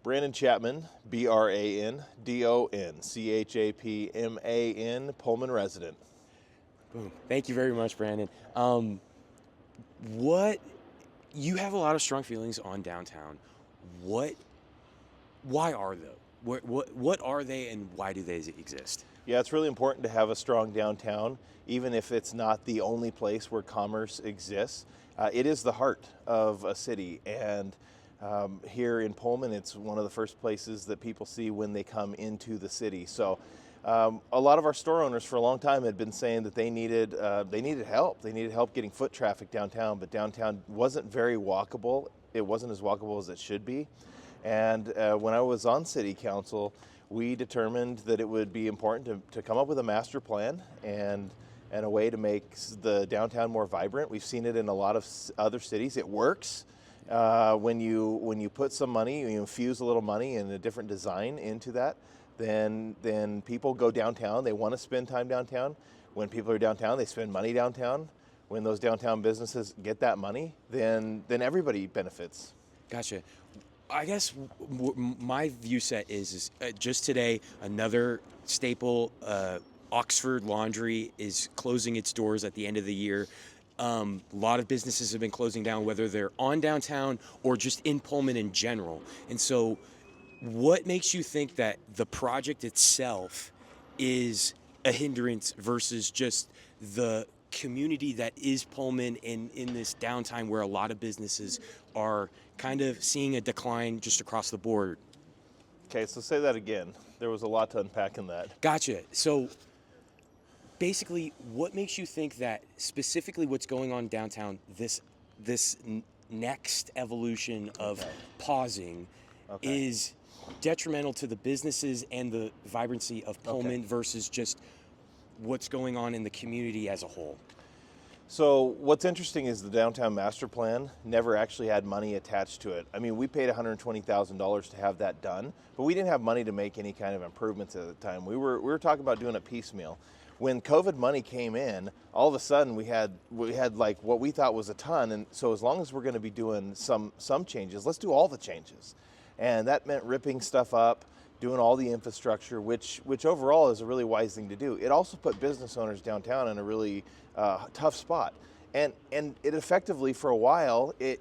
Brandon Chapman, Brandon Chapman, Pullman resident. Boom. Thank you very much, Brandon. What you have a lot of strong feelings on downtown. What? Why are they? What are they, and why do they exist? Yeah, it's really important to have a strong downtown, even if it's not the only place where commerce exists. It is the heart of a city, and here in Pullman, it's one of the first places that people see when they come into the city. So a lot of our store owners for a long time had been saying that they needed help. They needed help getting foot traffic downtown, but downtown wasn't very walkable. It wasn't as walkable as it should be. And when I was on city council, we determined that it would be important to come up with a master plan and a way to make the downtown more vibrant. We've seen it in a lot of other cities. It works. When you put some money, you infuse a little money and a different design into that, then people go downtown. They want to spend time downtown. When people are downtown, they spend money downtown. When those downtown businesses get that money, then everybody benefits. Gotcha. I guess my view set is just today, another staple, Oxford Laundry is closing its doors at the end of the year. A lot of businesses have been closing down, whether they're on downtown or just in Pullman in general. And so what makes you think that the project itself is a hindrance versus just the community that is Pullman in this downtime where a lot of businesses are kind of seeing a decline just across the board? Okay, so say that again. There was a lot to unpack in that. Gotcha. So basically, what makes you think that specifically what's going on downtown, this next evolution of pausing is detrimental to the businesses and the vibrancy of Pullman versus just what's going on in the community as a whole? So what's interesting is the downtown master plan never actually had money attached to it. I mean, we paid $120,000 to have that done, but we didn't have money to make any kind of improvements at the time. We were talking about doing it piecemeal. When COVID money came in, all of a sudden we had like what we thought was a ton, and so as long as we're going to be doing some changes, let's do all the changes. And that meant ripping stuff up, doing all the infrastructure, which overall is a really wise thing to do. It also put business owners downtown in a really tough spot. And it effectively, for a while, it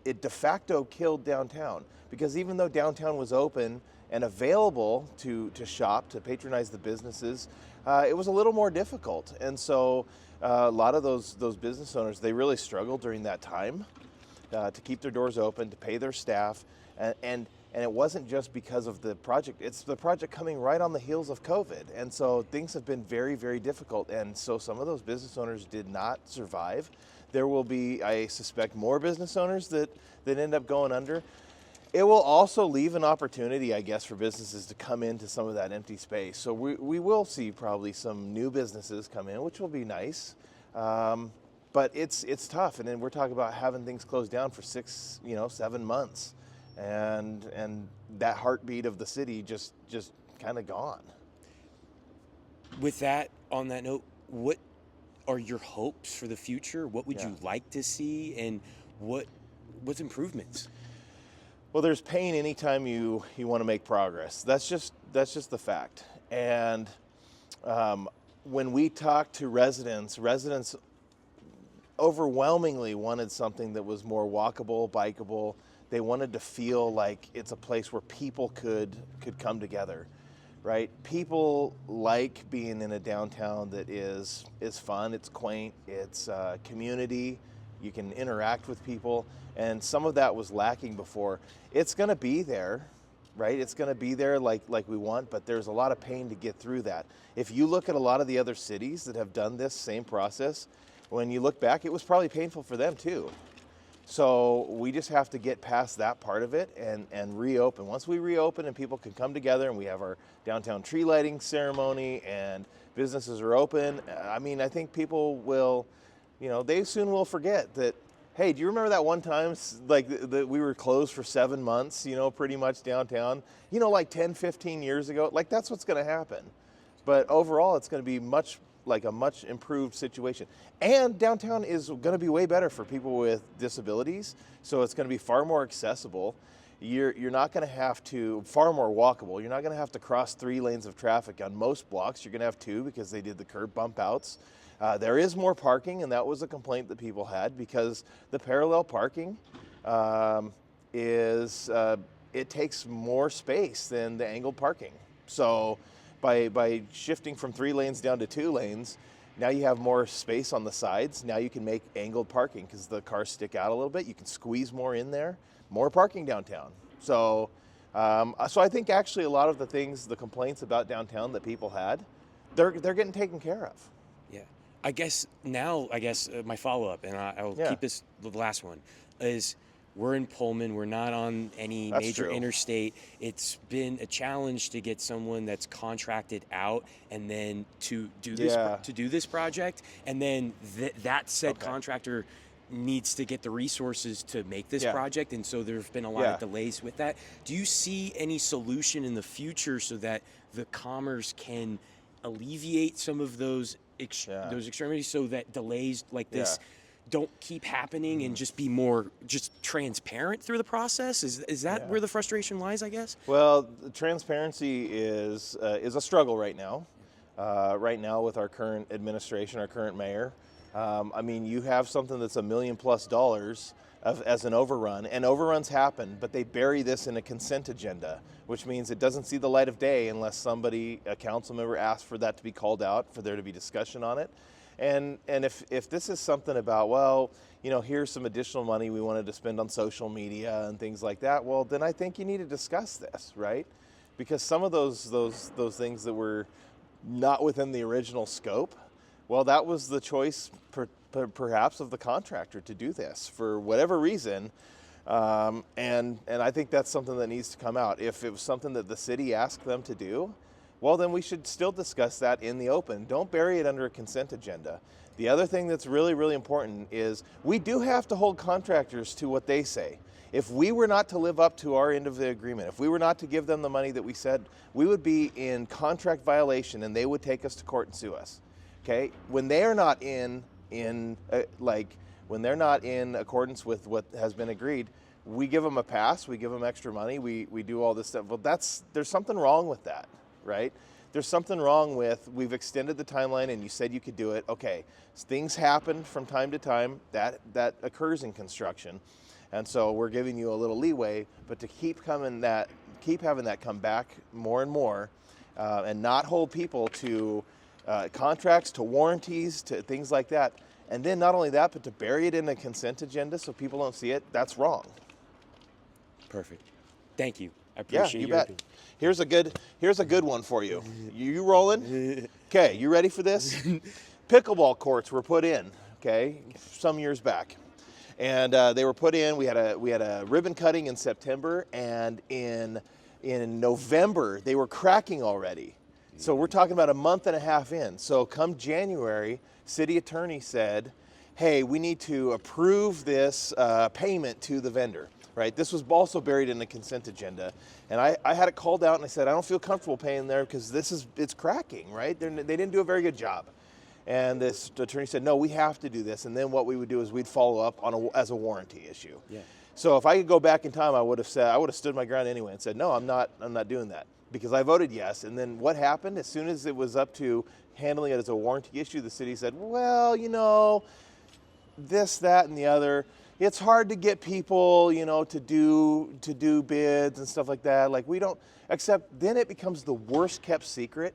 de facto killed downtown. Because even though downtown was open and available to shop, to patronize the businesses, it was a little more difficult. And so a lot of those business owners, they really struggled during that time to keep their doors open, to pay their staff, and it wasn't just because of the project. It's the project coming right on the heels of COVID. And so things have been very, very difficult. And so some of those business owners did not survive. There will be, I suspect, more business owners that end up going under. It will also leave an opportunity, I guess, for businesses to come into some of that empty space. So we will see probably some new businesses come in, which will be nice. But it's tough. And then we're talking about having things closed down for 7 months. And that heartbeat of the city just kind of gone. With that, on that note, what are your hopes for the future? What would you like to see, and what's improvements? Well, there's pain anytime you want to make progress. That's just the fact. And when we talk to residents overwhelmingly wanted something that was more walkable, bikeable. They wanted to feel like it's a place where people could come together, right? People like being in a downtown that is fun, it's quaint, it's community, you can interact with people, and some of that was lacking before. It's gonna be there, right? It's gonna be there like we want, but there's a lot of pain to get through that. If you look at a lot of the other cities that have done this same process, when you look back, it was probably painful for them too. So we just have to get past that part of it and reopen. Once we reopen and people can come together and we have our downtown tree lighting ceremony and businesses are open, I mean, I think people will, they soon will forget that, hey, do you remember that one time that we were closed for 7 months, pretty much downtown, like 10, 15 years ago? Like, that's what's going to happen. But overall, it's going to be a much improved situation. And downtown is going to be way better for people with disabilities, so it's going to be far more accessible. you're not going to have to, far more walkable. You're not going to have to cross 3 lanes of traffic on most blocks. You're going to have 2 because they did the curb bump outs. There is more parking, and that was a complaint that people had because the parallel parking it takes more space than the angled parking. So by shifting from 3 lanes down to 2 lanes, now you have more space on the sides. Now you can make angled parking because the cars stick out a little bit. You can squeeze more in there, more parking downtown. So I think actually a lot of the complaints about downtown that people had, they're getting taken care of. Yeah. I guess my follow-up, and I'll keep this the last one, is we're in Pullman. We're not on any major interstate. It's been a challenge to get someone that's contracted out and then to do this project, and then that said contractor needs to get the resources to make this project, and so there's been a lot of delays with that. Do you see any solution in the future so that the Commerce can alleviate some of those extremities so that delays like this don't keep happening and just be more transparent through the process? Is that where the frustration lies, I guess? Well, the transparency is a struggle right now. Right now with our current administration, our current mayor. I mean, you have something that's $1 million+ as an overrun, and overruns happen, but they bury this in a consent agenda, which means it doesn't see the light of day unless a council member asks for that to be called out, for there to be discussion on it. And if this is something about, well, you know, here's some additional money we wanted to spend on social media and things like that, well, then I think you need to discuss this, right? Because some of those things that were not within the original scope, well, that was the choice perhaps of the contractor to do this for whatever reason. And I think that's something that needs to come out. If it was something that the city asked them to do, well, then we should still discuss that in the open. Don't bury it under a consent agenda. The other thing that's really, really important is we do have to hold contractors to what they say. If we were not to live up to our end of the agreement, if we were not to give them the money that we said, we would be in contract violation and they would take us to court and sue us. Okay? When they are not when they're not in accordance with what has been agreed, we give them a pass, we give them extra money, we do all this stuff. Well, there's something wrong with that. Right? There's something wrong with, we've extended the timeline and you said you could do it. Okay, things happen from time to time. That occurs in construction. And so we're giving you a little leeway, but to keep having that come back more and more, and not hold people to contracts, to warranties, to things like that. And then not only that, but to bury it in a consent agenda so people don't see it, that's wrong. Perfect. Thank you. I appreciate you bet. Opinion. Here's a good one for you. You rolling? Okay, you ready for this? Pickleball courts were put in, okay, some years back. And they were put in, we had a ribbon cutting in September, and in November they were cracking already. So we're talking about a month and a half in. So come January, city attorney said, hey, we need to approve this payment to the vendor. Right, this was also buried in the consent agenda, and I had it called out, and I said I don't feel comfortable paying there because it's cracking. Right, they didn't do a very good job, and this attorney said no, we have to do this, and then what we would do is we'd follow up as a warranty issue. Yeah. So if I could go back in time, I would have stood my ground anyway and said no, I'm not doing that because I voted yes. And then what happened? As soon as it was up to handling it as a warranty issue, the city said, well, you know, this, that, and the other. It's hard to get people, you know, to do bids and stuff like that. Like we don't, except then it becomes the worst kept secret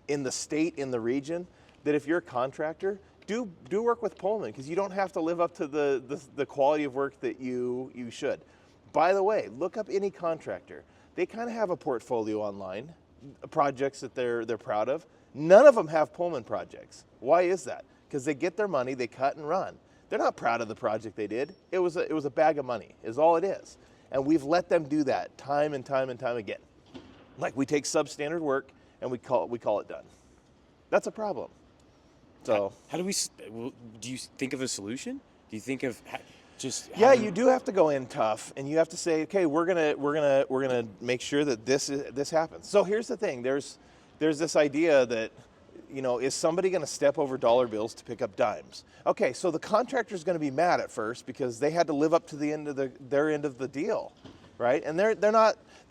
in the state, in the region, that if you're a contractor, do work with Pullman because you don't have to live up to the quality of work that you should. By the way, look up any contractor. They kind of have a portfolio online, projects that they're proud of. None of them have Pullman projects. Why is that? Because they get their money, they cut and run. They're not proud of the project they did. It was a bag of money, is all it is. And we've let them do that time and time and time again. Like we take substandard work and we call it done. That's a problem. So how do we? Do you think of a solution? Do you think of you do have to go in tough, and you have to say, okay, we're gonna make sure that this happens. So here's the thing. There's this idea that, you know, is somebody going to step over dollar bills to pick up dimes? Okay, so the contractor's going to be mad at first because they had to live up to the end of their end of the deal, right? And they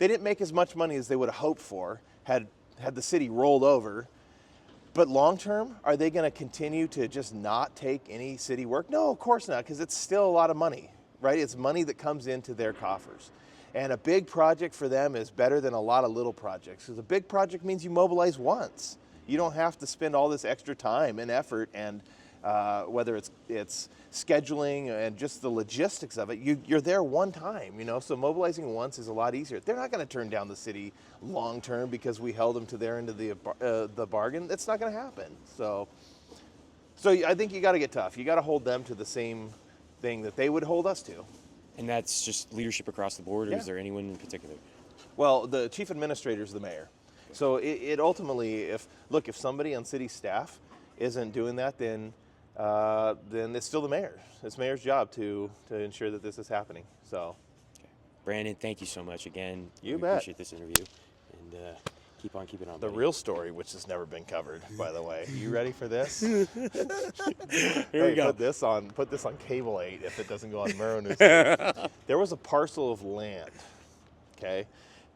didn't make as much money as they would have hoped for had the city rolled over. But long term, are they going to continue to just not take any city work? No, of course not, because it's still a lot of money, right? It's money that comes into their coffers. And a big project for them is better than a lot of little projects, because a big project means you mobilize once. You don't have to spend all this extra time and effort, and whether it's scheduling and just the logistics of it, you're there one time, so mobilizing once is a lot easier. They're not going to turn down the city long term because we held them to their end of the bargain. That's not going to happen. So I think you got to get tough. You got to hold them to the same thing that they would hold us to. And that's just leadership across the board, or Yeah. is there anyone in particular? Well, the chief administrator is the mayor. So it ultimately, if somebody on city staff isn't doing that, then it's still the mayor. It's mayor's job to ensure that this is happening. So, Brandon, thank you so much again. You We bet. appreciate this interview, and keep on keeping on. the buddy. real story, which has never been covered, by the way. You ready for this? Here we go. Put this on Cable 8 if it doesn't go on Murrow News. There was a parcel of land. Okay,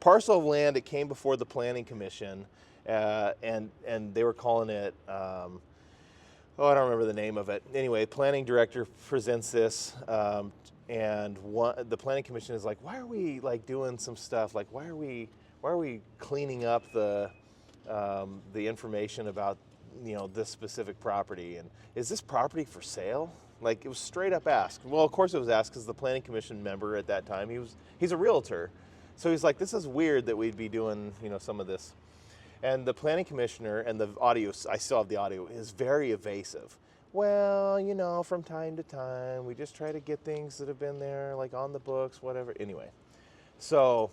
parcel of land. It came before the planning commission, and they were calling it. I don't remember the name of it. Anyway, planning director presents this, and the planning commission is like, why are we doing some stuff? Like, why are we cleaning up the information about this specific property? And is this property for sale? Like, it was straight up asked. Well, of course it was asked because the planning commission member at that time, he's a realtor, so he's like, this is weird that we'd be doing some of this. And the planning commissioner, and the audio, I still have the audio, is very evasive. Well, from time to time, we just try to get things that have been there, like on the books, whatever. Anyway, so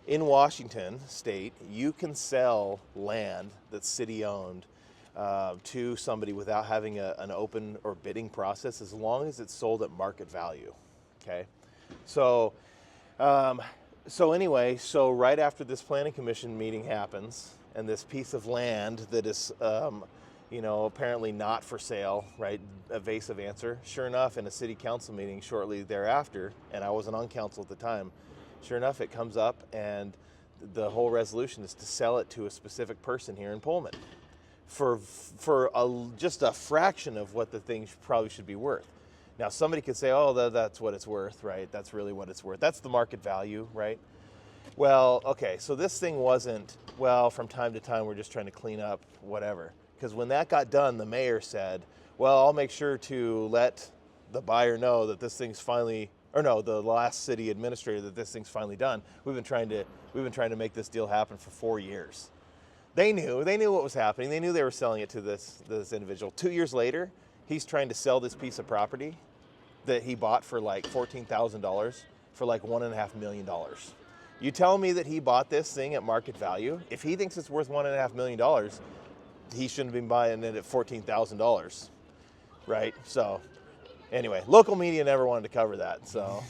in Washington state, you can sell land that's city-owned to somebody without having an open or bidding process, as long as it's sold at market value, okay? So right after this planning commission meeting happens, and this piece of land that is, apparently not for sale, right? Evasive answer. Sure enough, in a city council meeting shortly thereafter, and I wasn't on council at the time, sure enough, it comes up, and the whole resolution is to sell it to a specific person here in Pullman for just a fraction of what the thing probably should be worth. Now, somebody could say, oh, that's what it's worth, right? That's really what it's worth. That's the market value, right? Well, okay, so this thing wasn't, from time to time, we're just trying to clean up whatever. Because when that got done, the mayor said, well, I'll make sure to let the buyer know that this thing's finally, the last city administrator, that this thing's finally done. We've been trying to make this deal happen for 4 years. They knew what was happening. They knew they were selling it to this individual. 2 years later, he's trying to sell this piece of property that he bought for like $14,000 for like $1.5 million. You tell me that he bought this thing at market value. If he thinks it's worth $1.5 million, he shouldn't be buying it at $14,000, right? So anyway, local media never wanted to cover that, so.